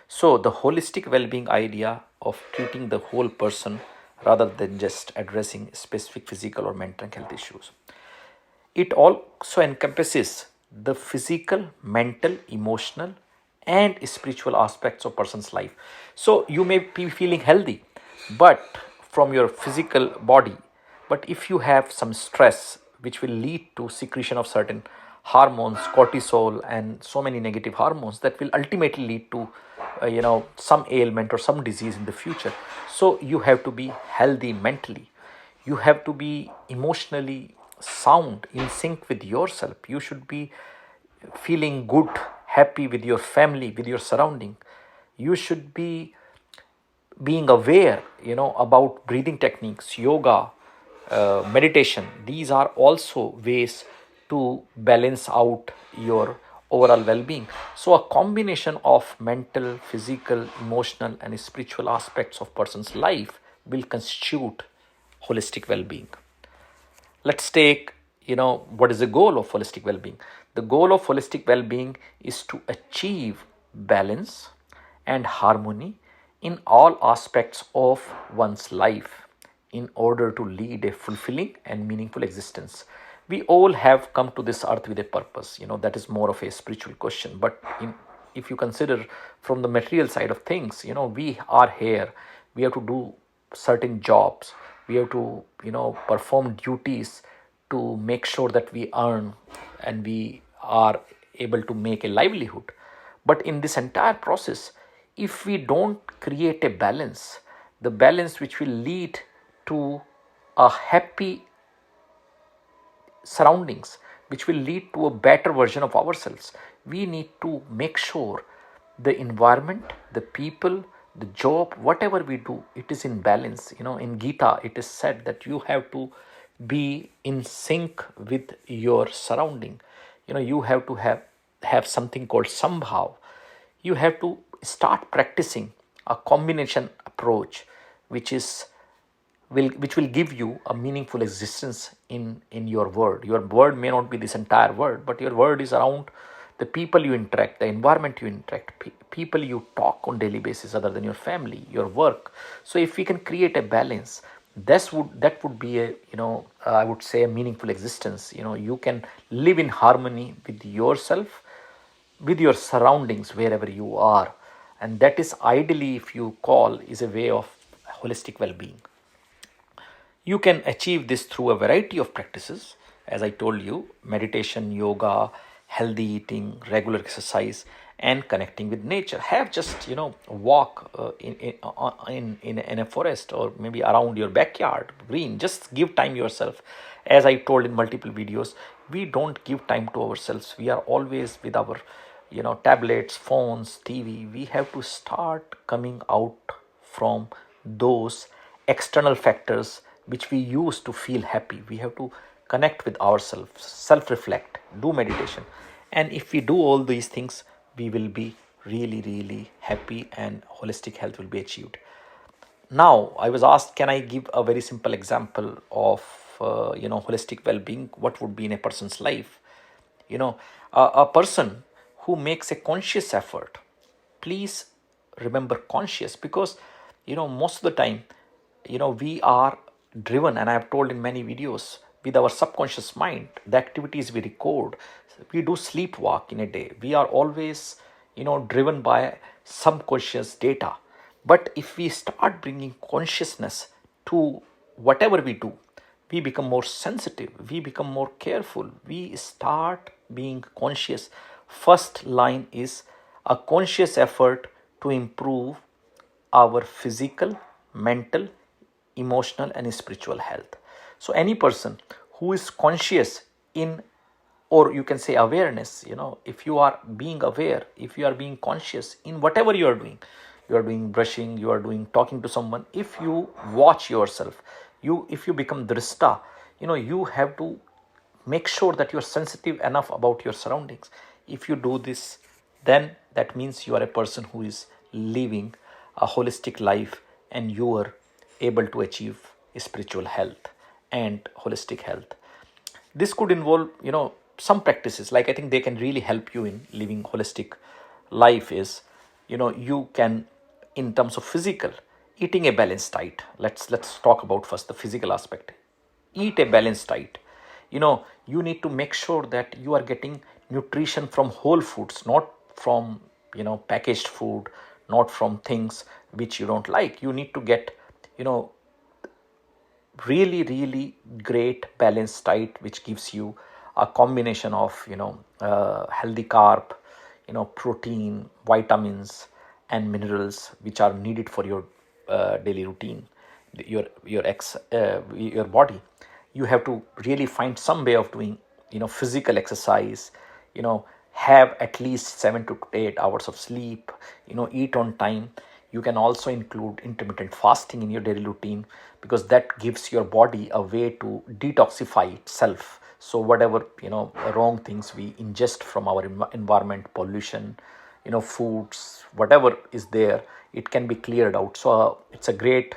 So the holistic well-being idea of treating the whole person rather than just addressing specific physical or mental health issues. It also encompasses the physical, mental, emotional, and spiritual aspects of person's life. So you may be feeling healthy, but from your physical body, but if you have some stress, which will lead to secretion of certain hormones, cortisol, and so many negative hormones, that will ultimately lead to some ailment or some disease in the future. So you have to be healthy mentally, you have to be emotionally sound, in sync with yourself. You should be feeling good, happy with your family, with your surrounding. You should be being aware about breathing techniques, yoga, meditation. These are also ways to balance out your overall well-being. So a combination of mental, physical, emotional, and spiritual aspects of person's life will constitute holistic well-being. Let's take, what is the goal of holistic well-being? The goal of holistic well-being is to achieve balance and harmony in all aspects of one's life in order to lead a fulfilling and meaningful existence. We all have come to this earth with a purpose. That is more of a spiritual question. But if you consider from the material side of things, we are here. We have to do certain jobs. We have to, perform duties to make sure that we earn and we are able to make a livelihood. But in this entire process, if we don't create a balance, the balance which will lead to a happy surroundings, which will lead to a better version of ourselves, we need to make sure the environment, the people, the job, whatever we do, it is in balance. In Gita it is said that you have to be in sync with your surrounding. You have to have something called sambhav. You have to start practicing a combination approach, which will give you a meaningful existence in your world. Your world may not be this entire world, but your world is around the people you interact, the environment you interact, people you talk on daily basis other than your family, your work. So if we can create a balance, that would be a, I would say, a meaningful existence. You can live in harmony with yourself, with your surroundings, wherever you are. And that is ideally, if you call, is a way of holistic well-being. You can achieve this through a variety of practices. As I told you, meditation, yoga, healthy eating, regular exercise, and connecting with nature. Have just, walk in a forest, or maybe around your backyard, green. Just give time yourself. As I told in multiple videos, we don't give time to ourselves. We are always with our, tablets, phones, TV. We have to start coming out from those external factors which we use to feel happy. We have to connect with ourselves, self-reflect, do meditation. And if we do all these things, we will be really, really happy, and holistic health will be achieved. Now, I was asked, can I give a very simple example of, holistic well-being? What would be in a person's life? A person who makes a conscious effort, please remember conscious, because, most of the time, we are driven, and I have told in many videos, with our subconscious mind, the activities we record. We do sleepwalk in a day. We are always, driven by subconscious data. But if we start bringing consciousness to whatever we do, we become more sensitive, we become more careful, we start being conscious. First line is a conscious effort to improve our physical, mental, emotional, and spiritual health. So any person who is conscious in, or you can say awareness, if you are being aware, if you are being conscious in whatever you are doing brushing, you are doing talking to someone, if you watch yourself, if you become drishta, you have to make sure that you are sensitive enough about your surroundings. If you do this, then that means you are a person who is living a holistic life, and you are able to achieve spiritual health and holistic health. This could involve, some practices, like I think they can really help you in living holistic life, is you can, in terms of physical, eating a balanced diet. Let's talk about first the physical aspect. Eat a balanced diet. You need to make sure that you are getting nutrition from whole foods, not from packaged food, not from things which you don't like. You need to get you know really great balanced diet which gives you a combination of healthy carb, protein, vitamins and minerals which are needed for your daily routine, your body. You have to really find some way of doing physical exercise, have at least 7 to 8 hours of sleep, eat on time. You can also include intermittent fasting in your daily routine, because that gives your body a way to detoxify itself. So whatever wrong things we ingest from our environment, pollution, foods, whatever is there, it can be cleared out. So it's a great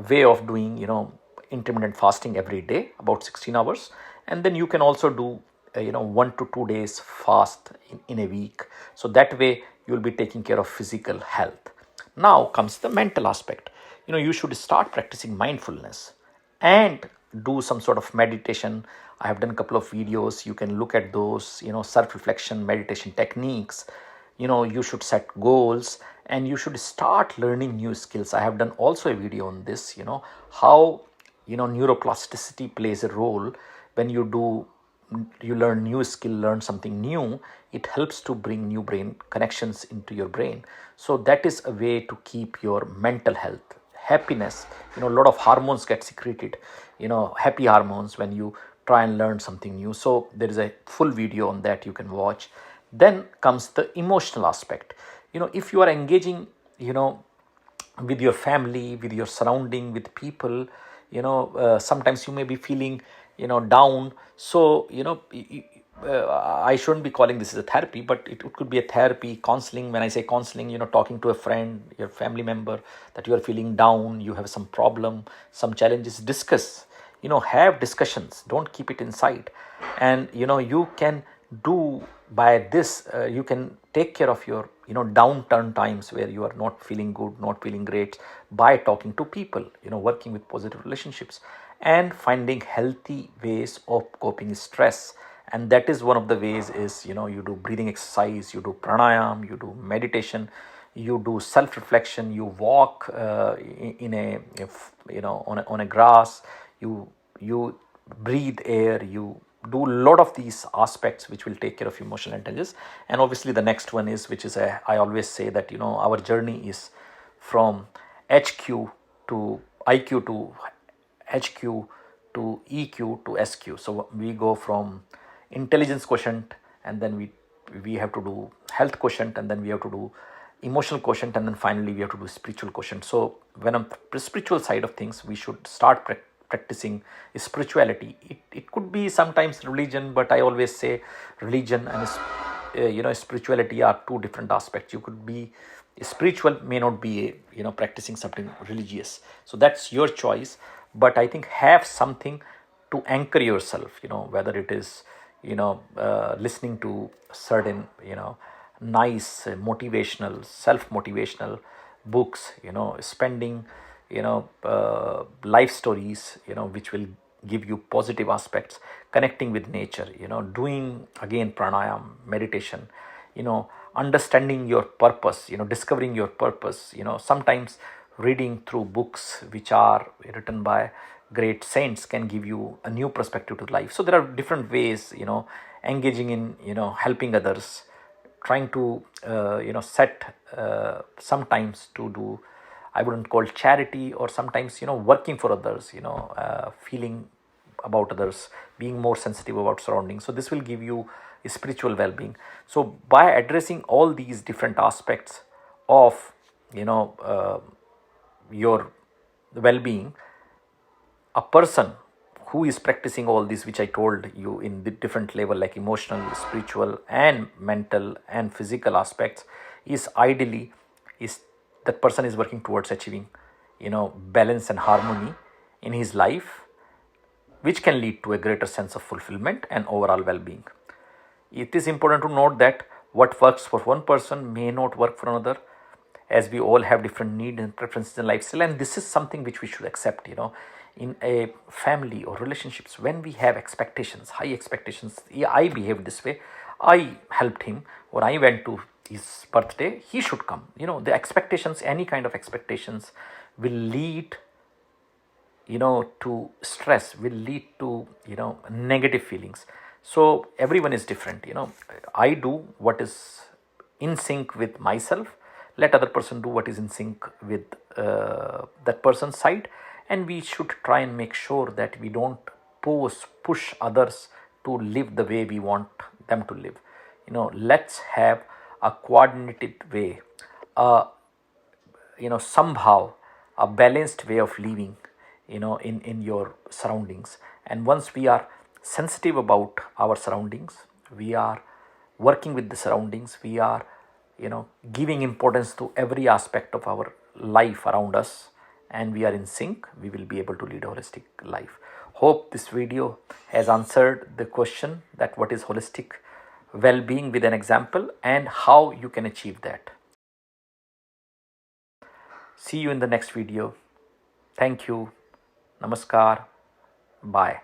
way of doing intermittent fasting every day, about 16 hours. And then you can also do 1 to 2 days fast in a week. So that way you will be taking care of physical health. Now comes the mental aspect. You should start practicing mindfulness and do some sort of meditation. I have done a couple of videos. You can look at those, self-reflection meditation techniques. You should set goals and you should start learning new skills. I have done also a video on this, how neuroplasticity plays a role. When you learn new skill, learn something new, it helps to bring new brain connections into your brain. So that is a way to keep your mental health, happiness. A lot of hormones get secreted, happy hormones, when you try and learn something new. So there is a full video on that you can watch. Then comes the emotional aspect. If you are engaging with your family, with your surrounding, with people, sometimes you may be feeling down. So I shouldn't be calling this as a therapy, but it could be a therapy, counseling. When I say counseling, talking to a friend, your family member, that you are feeling down, you have some problem, some challenges, discuss, have discussions, don't keep it inside. And you can do by this, you can take care of your downturn times where you are not feeling good, not feeling great, by talking to people, working with positive relationships and finding healthy ways of coping stress. And that is one of the ways is you do breathing exercise, you do pranayam, you do meditation, you do self reflection, you walk in a on a grass, you breathe air, you do a lot of these aspects which will take care of emotional intelligence. And obviously the next one is, which is I always say that our journey is from HQ to IQ to HQ to EQ to SQ. So we go from intelligence quotient, and then we have to do health quotient, and then we have to do emotional quotient, and then finally we have to do spiritual quotient. So when on the spiritual side of things, we should start practicing spirituality. It could be sometimes religion, but I always say religion and spirituality are two different aspects. You could be spiritual, may not be practicing something religious. So that's your choice. But I think have something to anchor yourself, whether it is listening to certain nice motivational, self-motivational books, spending life stories which will give you positive aspects, connecting with nature, doing again pranayam, meditation, understanding your purpose, discovering your purpose. Sometimes reading through books which are written by great saints can give you a new perspective to life. So there are different ways, engaging in helping others, trying to set sometimes to do, I wouldn't call charity, or sometimes working for others, feeling about others, being more sensitive about surroundings. So this will give you a spiritual well-being. So by addressing all these different aspects of your well-being, a person who is practicing all this which I told you in the different level, like emotional, spiritual and mental and physical aspects, is ideally is that person is working towards achieving balance and harmony in his life, which can lead to a greater sense of fulfillment and overall well-being. It is important to note that what works for one person may not work for another. as we all have different needs and preferences in lifestyle, and this is something which we should accept. In a family or relationships, when we have expectations, high expectations, yeah, I behaved this way, I helped him, or I went to his birthday, he should come. The expectations, any kind of expectations, will lead to stress, will lead to negative feelings. So everyone is different. I do what is in sync with myself, let other person do what is in sync with that person's side, and we should try and make sure that we don't push others to live the way we want them to live. Let's have a coordinated way, somehow a balanced way of living, in your surroundings. And once we are sensitive about our surroundings, we are working with the surroundings, we are giving importance to every aspect of our life around us, and we are in sync, we will be able to lead a holistic life. Hope this video has answered the question that what is holistic well-being, with an example and how you can achieve that. See you in the next video. Thank you. Namaskar. Bye.